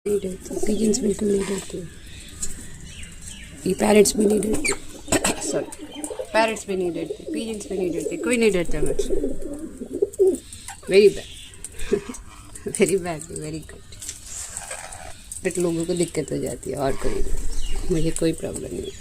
नहीं डरते, पिजन्स बिल्कुल नहीं डरते। ये पैरट्स भी नहीं डरते, सॉरी पैरट्स भी नहीं डरते, पिजन्स भी नहीं डरते, कोई नहीं डरता मुझसे। Very bad very bad very good. But लोगों को दिक्कत हो जाती है और कोई नहीं, मुझे कोई प्रॉब्लम नहीं।